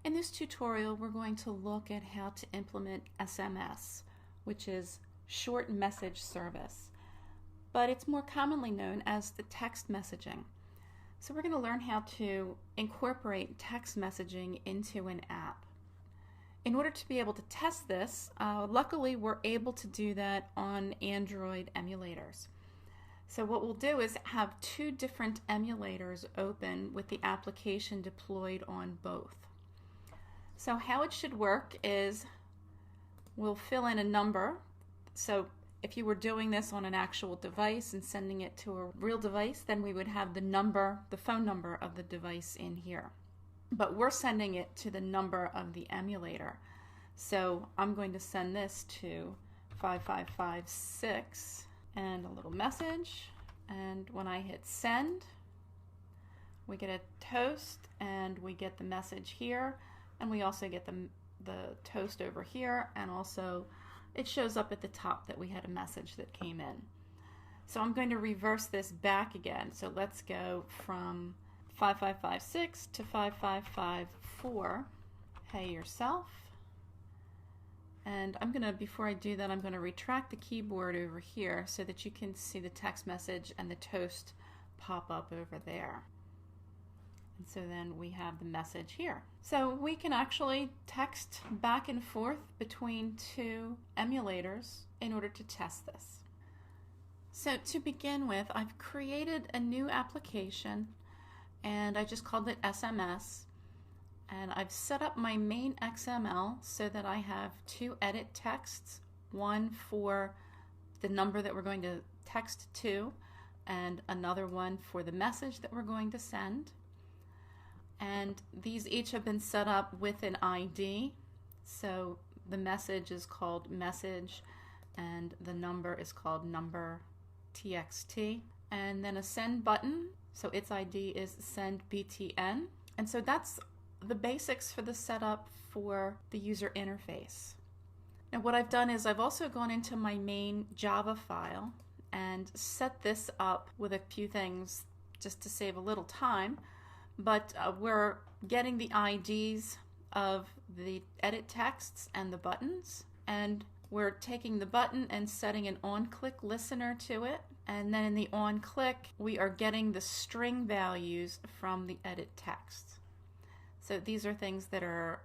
In this tutorial, we're going to look at how to implement SMS, which is short message service, but it's more commonly known as the text messaging. So we're going to learn how to incorporate text messaging into an app. In order to be able to test this, luckily we're able to do that on Android emulators. So what we'll do is have two different emulators open with the application deployed on both. So how it should work is we'll fill in a number. So if you were doing this on an actual device and sending it to a real device, then we would have the phone number of the device in here. But we're sending it to the number of the emulator. So I'm going to send this to 5556 and a little message. And when I hit send, we get a toast and we get the message here. And we also get the toast over here, and also it shows up at the top that we had a message that came in. So I'm going to reverse this back again. So let's go from 5556 to 5554. Hey yourself. And before I do that, I'm going to retract the keyboard over here so that you can see the text message and the toast pop up over there. And so then we have the message here. So we can actually text back and forth between two emulators in order to test this. So to begin with, I've created a new application and I just called it SMS. And I've set up my main XML so that I have two edit texts, one for the number that we're going to text to and another one for the message that we're going to send. And these each have been set up with an ID. So the message is called message and the number is called number txt. And then a send button, so its ID is send btn. And so that's the basics for the setup for the user interface. Now what I've done is I've also gone into my main Java file and set this up with a few things just to save a little time. But we're getting the IDs of the edit texts and the buttons, and we're taking the button and setting an on-click listener to it, and then in the on-click we are getting the string values from the edit text. So these are things that are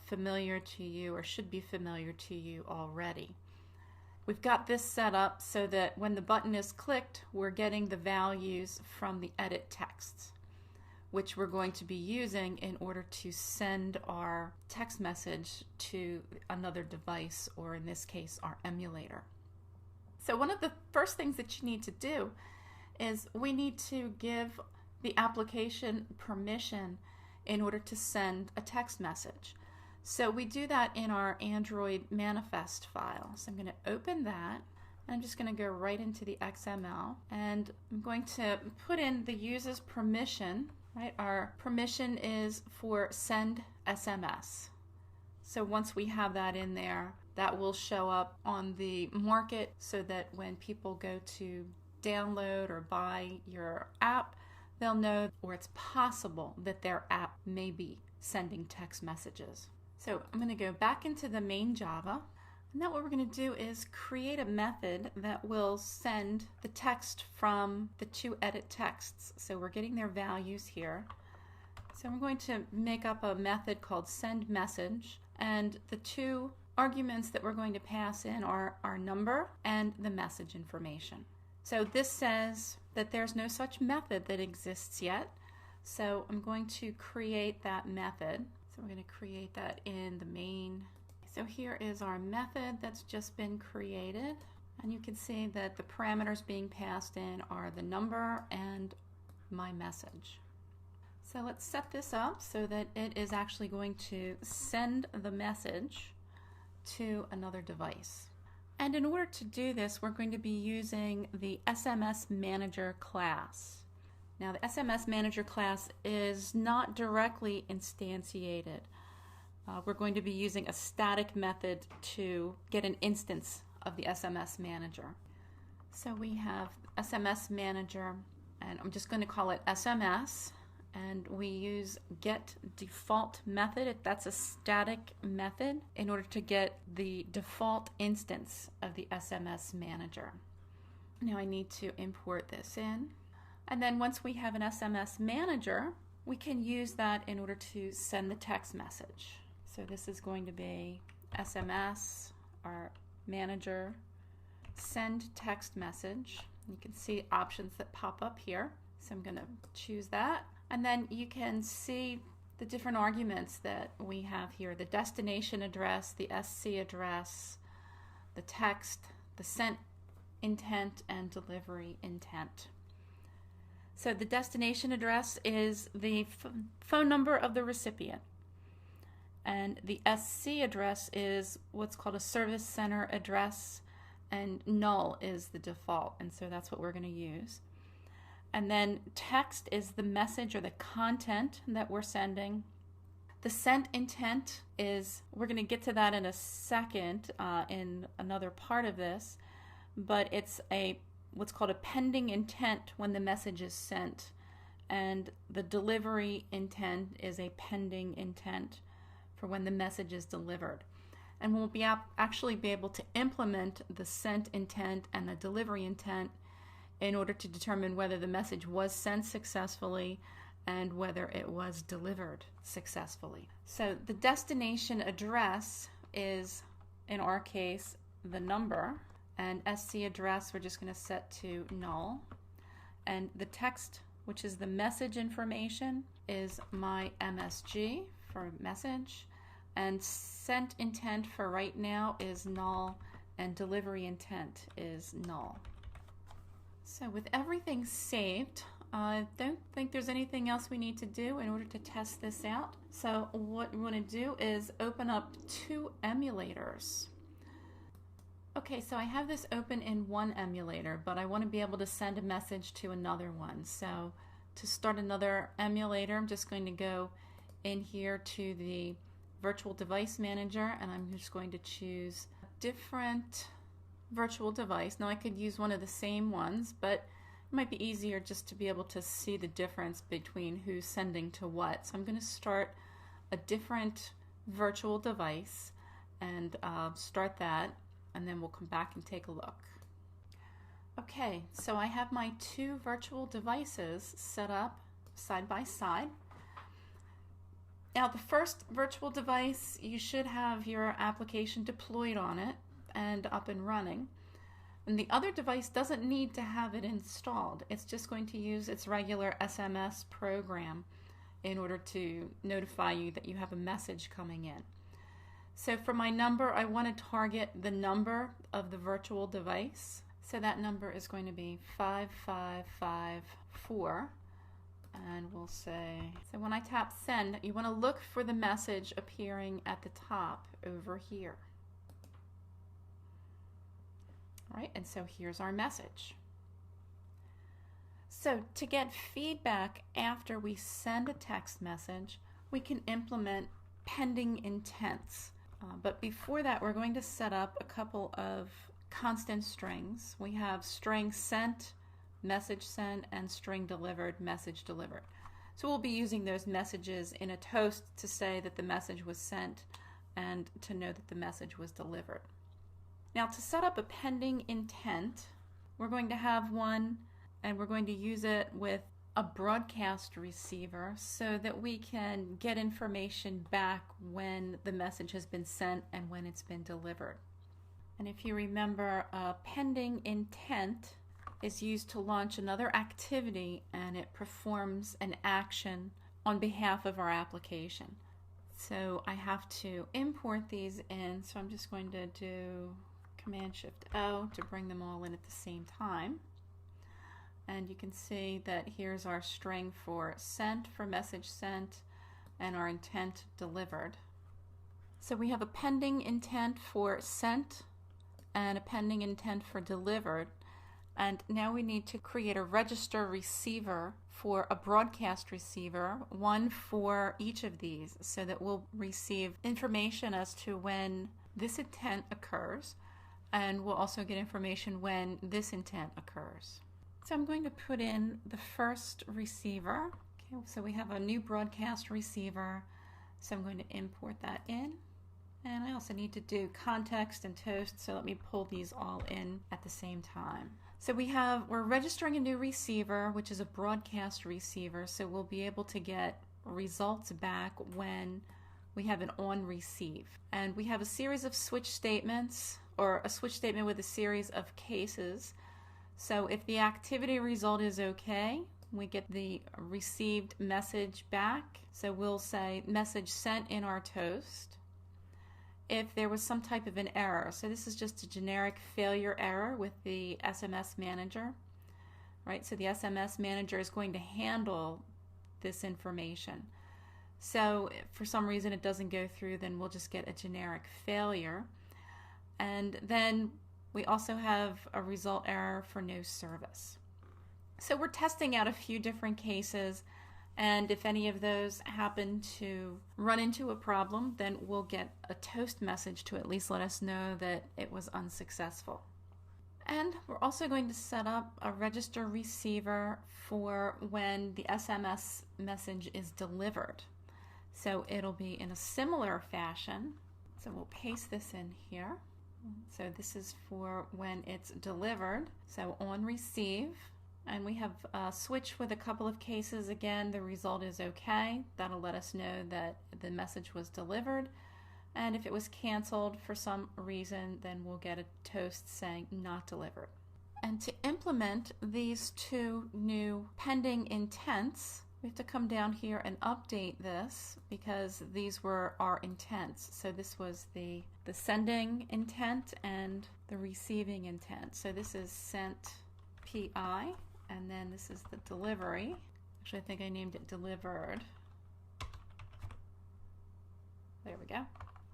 familiar to you or should be familiar to you already. We've got this set up so that when the button is clicked, we're getting the values from the edit texts, which we're going to be using in order to send our text message to another device, or in this case, our emulator. So one of the first things that you need to do is we need to give the application permission in order to send a text message. So we do that in our Android manifest file. So I'm going to open that. I'm just going to go right into the XML, and I'm going to put in the user's permission. Right, our permission is for send SMS. So once we have that in there, that will show up on the market so that when people go to download or buy your app, they'll know, or it's possible that their app may be sending text messages. So I'm going to go back into the main Java. And now what we're going to do is create a method that will send the text from the two edit texts. So we're getting their values here. So I'm going to make up a method called send message, and the two arguments that we're going to pass in are our number and the message information. So this says that there's no such method that exists yet. So I'm going to create that method. So we're going to create that in the main. So here is our method that's just been created, and you can see that the parameters being passed in are the number and my message. So let's set this up so that it is actually going to send the message to another device. And in order to do this, we're going to be using the SMS Manager class. Now the SMS Manager class is not directly instantiated. We're going to be using a static method to get an instance of the SMS Manager. So we have SMS Manager, and I'm just going to call it SMS, and we use get default method. That's a static method in order to get the default instance of the SMS manager. Now I need to import this in. And then once we have an SMS manager, we can use that in order to send the text message. So this is going to be SMS, our manager, send text message. You can see options that pop up here. So I'm going to choose that. And then you can see the different arguments that we have here: the destination address, the SC address, the text, the sent intent, and delivery intent. So the destination address is the phone number of the recipient, and the SC address is what's called a service center address, and null is the default, and so that's what we're going to use. And then text is the message or the content that we're sending. The sent intent is, we're going to get to that in a second in another part of this, but it's what's called a pending intent when the message is sent, and the delivery intent is a pending intent for when the message is delivered. And we'll actually be able to implement the sent intent and the delivery intent in order to determine whether the message was sent successfully and whether it was delivered successfully. So the destination address is, in our case, the number, and SC address we're just going to set to null. And the text, which is the message information, is my MSG for message, and sent intent for right now is null, and delivery intent is null. So with everything saved, I don't think there's anything else we need to do in order to test this out. So what we want to do is open up two emulators. Okay, so I have this open in one emulator, but I want to be able to send a message to another one. So to start another emulator, I'm just going to go in here to the virtual device manager, and I'm just going to choose a different virtual device. Now I could use one of the same ones, but it might be easier just to be able to see the difference between who's sending to what. So I'm going to start a different virtual device and start that, and then we'll come back and take a look. Okay, so I have my two virtual devices set up side by side. Now the first virtual device, you should have your application deployed on it and up and running. And the other device doesn't need to have it installed. It's just going to use its regular SMS program in order to notify you that you have a message coming in. So for my number, I want to target the number of the virtual device. So that number is going to be 5554. And we'll say, so when I tap send, you want to look for the message appearing at the top over here. All right, and so here's our message. So to get feedback after we send a text message, we can implement pending intents. But before that, we're going to set up a couple of constant strings. We have string sent, message sent, and string delivered, message delivered. So we'll be using those messages in a toast to say that the message was sent and to know that the message was delivered. Now to set up a pending intent, we're going to have one, and we're going to use it with a broadcast receiver so that we can get information back when the message has been sent and when it's been delivered. And if you remember, a pending intent is used to launch another activity, and it performs an action on behalf of our application. So I have to import these in, so I'm just going to do Command-Shift-O to bring them all in at the same time. And you can see that here's our string for sent, for message sent, and our intent delivered. So we have a pending intent for sent and a pending intent for delivered. And now we need to create a register receiver for a broadcast receiver, one for each of these, so that we'll receive information as to when this intent occurs, and we'll also get information when this intent occurs. So I'm going to put in the first receiver. Okay, so we have a new broadcast receiver. So I'm going to import that in. And I also need to do context and toast, so let me pull these all in at the same time. So we're registering a new receiver, which is a broadcast receiver, so we'll be able to get results back when we have an on receive. And we have a series of switch statements, or a switch statement with a series of cases. So if the activity result is okay, we get the received message back. So we'll say message sent in our toast. If there was some type of an error, so this is just a generic failure error with the SMS manager, right? So the SMS manager is going to handle this information. So if for some reason it doesn't go through, then we'll just get a generic failure. And then we also have a result error for no service. So we're testing out a few different cases, and if any of those happen to run into a problem, then we'll get a toast message to at least let us know that it was unsuccessful. And we're also going to set up a register receiver for when the SMS message is delivered. So it'll be in a similar fashion. So we'll paste this in here. So this is for when it's delivered. So on receive. And we have a switch with a couple of cases. Again, the result is okay. That'll let us know that the message was delivered. And if it was canceled for some reason, then we'll get a toast saying not delivered. And to implement these two new pending intents, we have to come down here and update this because these were our intents. So this was the sending intent and the receiving intent. So this is sent PI. And then this is the delivery. Actually, I think I named it delivered. There we go.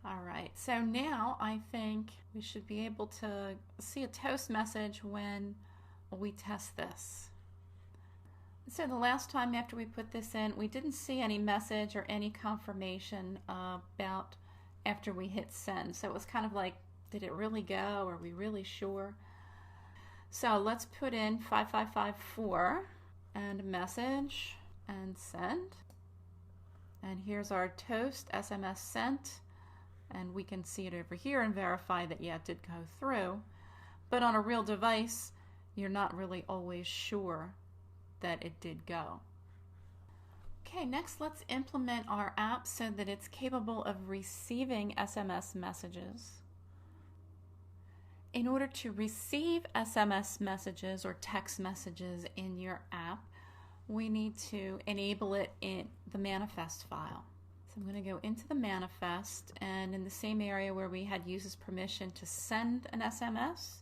All right, so now I think we should be able to see a toast message when we test this. So the last time after we put this in, we didn't see any message or any confirmation about after we hit send. So it was kind of like, did it really go? Are we really sure? So let's put in 5554 and message and send. And here's our toast SMS sent. And we can see it over here and verify that, yeah, it did go through. But on a real device, you're not really always sure that it did go. Okay, next let's implement our app so that it's capable of receiving SMS messages. In order to receive SMS messages or text messages in your app, we need to enable it in the manifest file. So I'm going to go into the manifest, and in the same area where we had uses permission to send an SMS,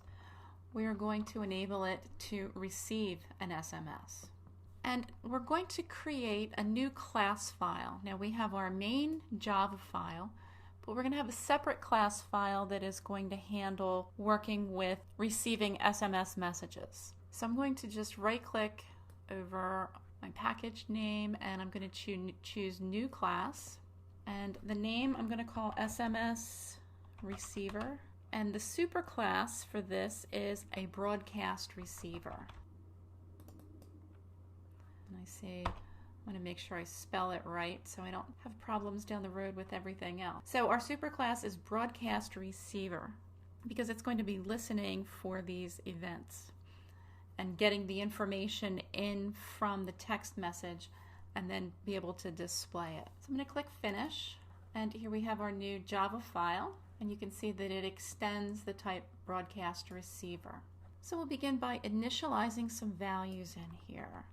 we are going to enable it to receive an SMS. And we're going to create a new class file. Now we have our main Java file, but we're going to have a separate class file that is going to handle working with receiving SMS messages. So I'm going to just right-click over my package name, and I'm going to choose New Class. And the name I'm going to call SMS Receiver. And the superclass for this is a broadcast receiver. And I say, I want to make sure I spell it right so I don't have problems down the road with everything else. So our superclass is broadcast receiver because it's going to be listening for these events and getting the information in from the text message and then be able to display it. So I'm going to click finish, and here we have our new Java file, and you can see that it extends the type broadcast receiver. So we'll begin by initializing some values in here.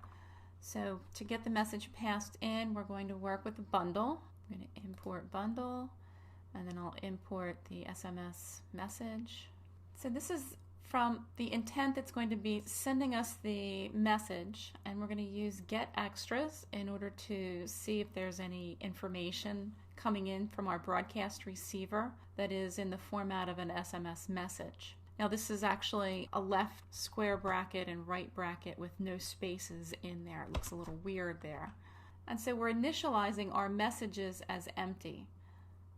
So to get the message passed in, we're going to work with a bundle. I'm going to import bundle, and then I'll import the SMS message. So this is from the intent that's going to be sending us the message, and we're going to use get extras in order to see if there's any information coming in from our broadcast receiver that is in the format of an SMS message. Now this is actually a left square bracket and right bracket with no spaces in there. It looks a little weird there. And so we're initializing our messages as empty,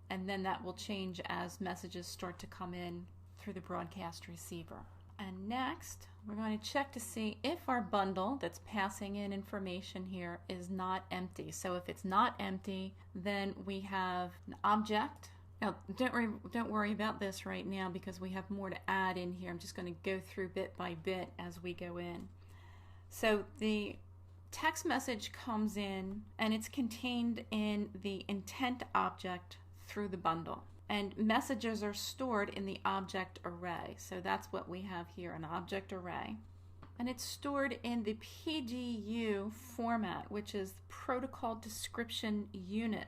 and then that will change as messages start to come in through the broadcast receiver. And next, we're going to check to see if our bundle that's passing in information here is not empty. So if it's not empty, then we have an object. Now, don't worry about this right now because we have more to add in here. I'm just going to go through bit by bit as we go in. So the text message comes in and it's contained in the intent object through the bundle. And messages are stored in the object array. So that's what we have here, an object array. And it's stored in the PDU format, which is Protocol Description Unit,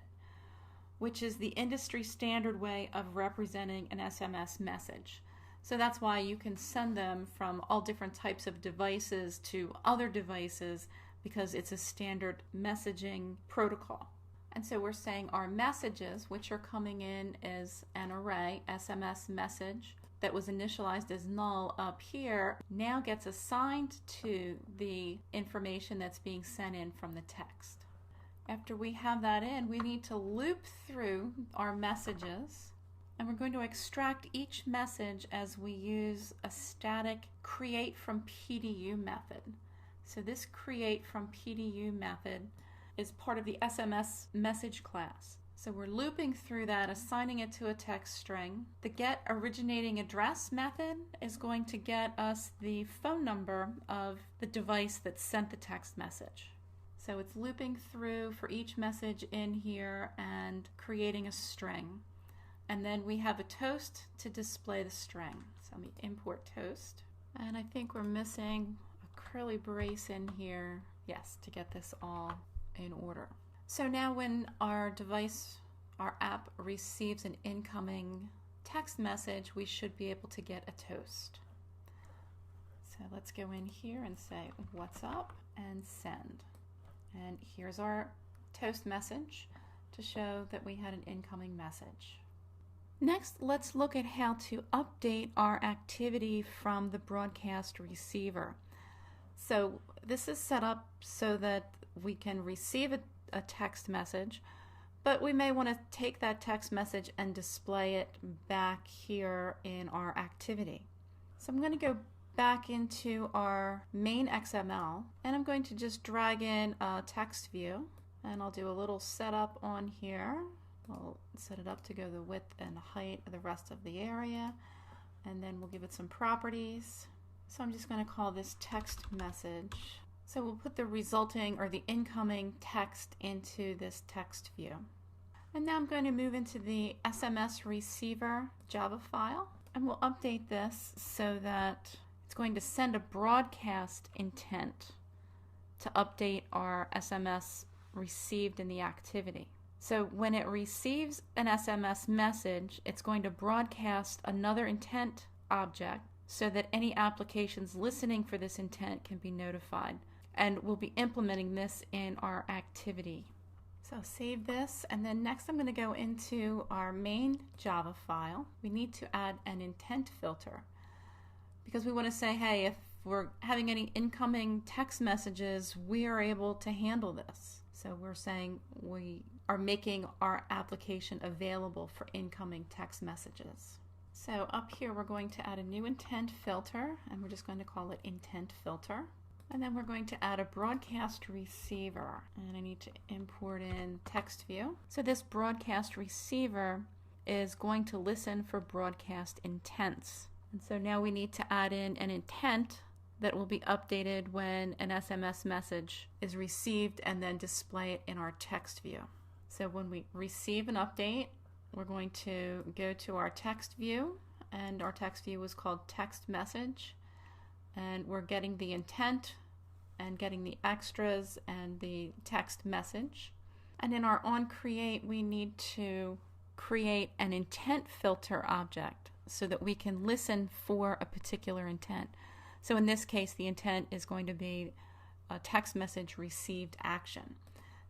which is the industry standard way of representing an SMS message. So that's why you can send them from all different types of devices to other devices because it's a standard messaging protocol. And so we're saying our messages, which are coming in as an array, SMS message, that was initialized as null up here, now gets assigned to the information that's being sent in from the text. After we have that in, we need to loop through our messages, and we're going to extract each message as we use a static create from PDU method. So this create from PDU method is part of the SMS message class. So we're looping through that, assigning it to a text string. The get originating address method is going to get us the phone number of the device that sent the text message. So it's looping through for each message in here and creating a string. And then we have a toast to display the string. So let me import toast. And I think we're missing a curly brace in here. Yes, to get this all in order. So now when our device, our app receives an incoming text message, we should be able to get a toast. So let's go in here and say, what's up, and send. And here's our toast message to show that we had an incoming message. Next, let's look at how to update our activity from the broadcast receiver. So this is set up so that we can receive a text message, but we may want to take that text message and display it back here in our activity. So I'm going to go back into our main XML, and I'm going to just drag in a text view, and I'll do a little setup on here. We'll set it up to go the width and height of the rest of the area, and then we'll give it some properties. So I'm just going to call this text message. So we'll put the resulting or the incoming text into this text view. And now I'm going to move into the SMS receiver Java file, and we'll update this so that it's going to send a broadcast intent to update our SMS received in the activity. So when it receives an SMS message, it's going to broadcast another intent object so that any applications listening for this intent can be notified. And we'll be implementing this in our activity. So save this, and then next I'm going to go into our main Java file. We need to add an intent filter because we want to say, hey, if we're having any incoming text messages, we are able to handle this. So we're saying we are making our application available for incoming text messages. So up here we're going to add a new intent filter, and we're just going to call it intent filter. And then we're going to add a broadcast receiver, and I need to import in text view. So this broadcast receiver is going to listen for broadcast intents. And so now we need to add in an intent that will be updated when an SMS message is received and then display it in our text view. So when we receive an update, we're going to go to our text view, and our text view is called text message. And we're getting the intent and getting the extras and the text message. And in our onCreate, we need to create an intent filter object so that we can listen for a particular intent. So in this case, the intent is going to be a text message received action.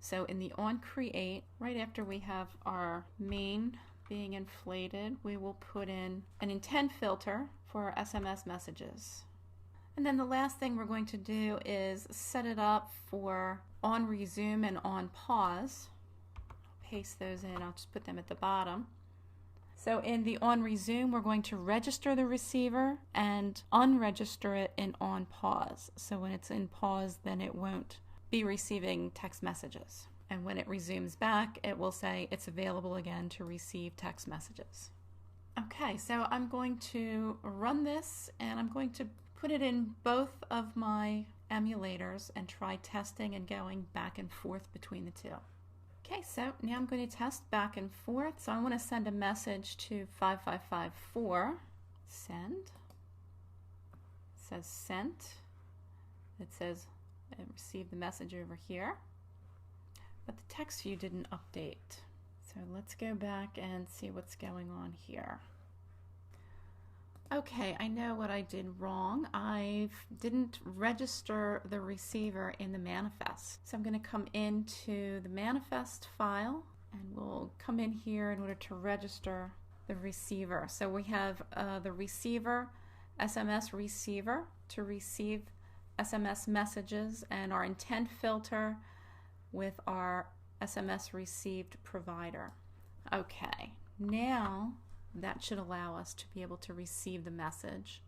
So in the onCreate, right after we have our main being inflated, we will put in an intent filter for our SMS messages. And then the last thing we're going to do is set it up for on resume and on pause. I'll paste those in, I'll just put them at the bottom. So in the on resume, we're going to register the receiver and unregister it in on pause. So when it's in pause, then it won't be receiving text messages. And when it resumes back, it will say it's available again to receive text messages. Okay, so I'm going to run this and I'm going to put it in both of my emulators and try testing and going back and forth between the two. Okay, so now I'm going to test back and forth. So I want to send a message to 5554. Send. It says sent. It says I received the message over here. But the text view didn't update. So let's go back and see what's going on here. Okay, I know what I did wrong. I didn't register the receiver in the manifest. So I'm going to come into the manifest file and we'll come in here in order to register the receiver. So we have the receiver, SMS receiver to receive SMS messages, and our intent filter with our SMS received provider. Okay, now that should allow us to be able to receive the message.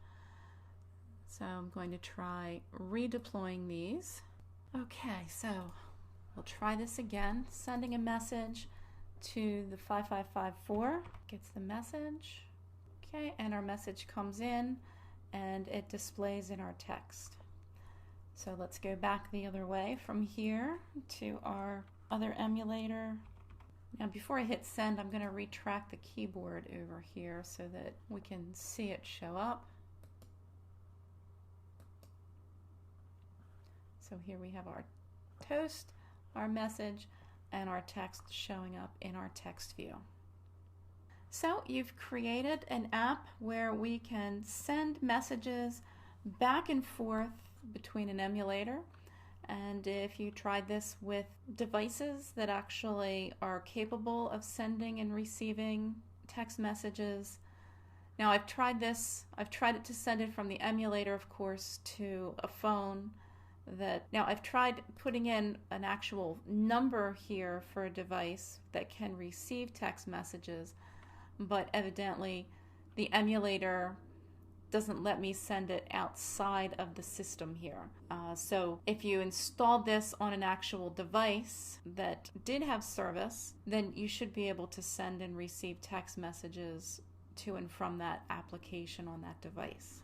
So I'm going to try redeploying these. Okay, so we'll try this again. Sending a message to the 5554, gets the message. Okay, and our message comes in and it displays in our text. So let's go back the other way from here to our other emulator. Now before I hit send, I'm going to retract the keyboard over here so that we can see it show up. So here we have our toast, our message, and our text showing up in our text view. So you've created an app where we can send messages back and forth between an emulator. And if you tried this with devices that actually are capable of sending and receiving text messages. Now I've tried this, I've tried it to send it from the emulator, of course, to a phone. Now I've tried putting in an actual number here for a device that can receive text messages, but evidently the emulator doesn't let me send it outside of the system here. So if you installed this on an actual device that did have service, then you should be able to send and receive text messages to and from that application on that device.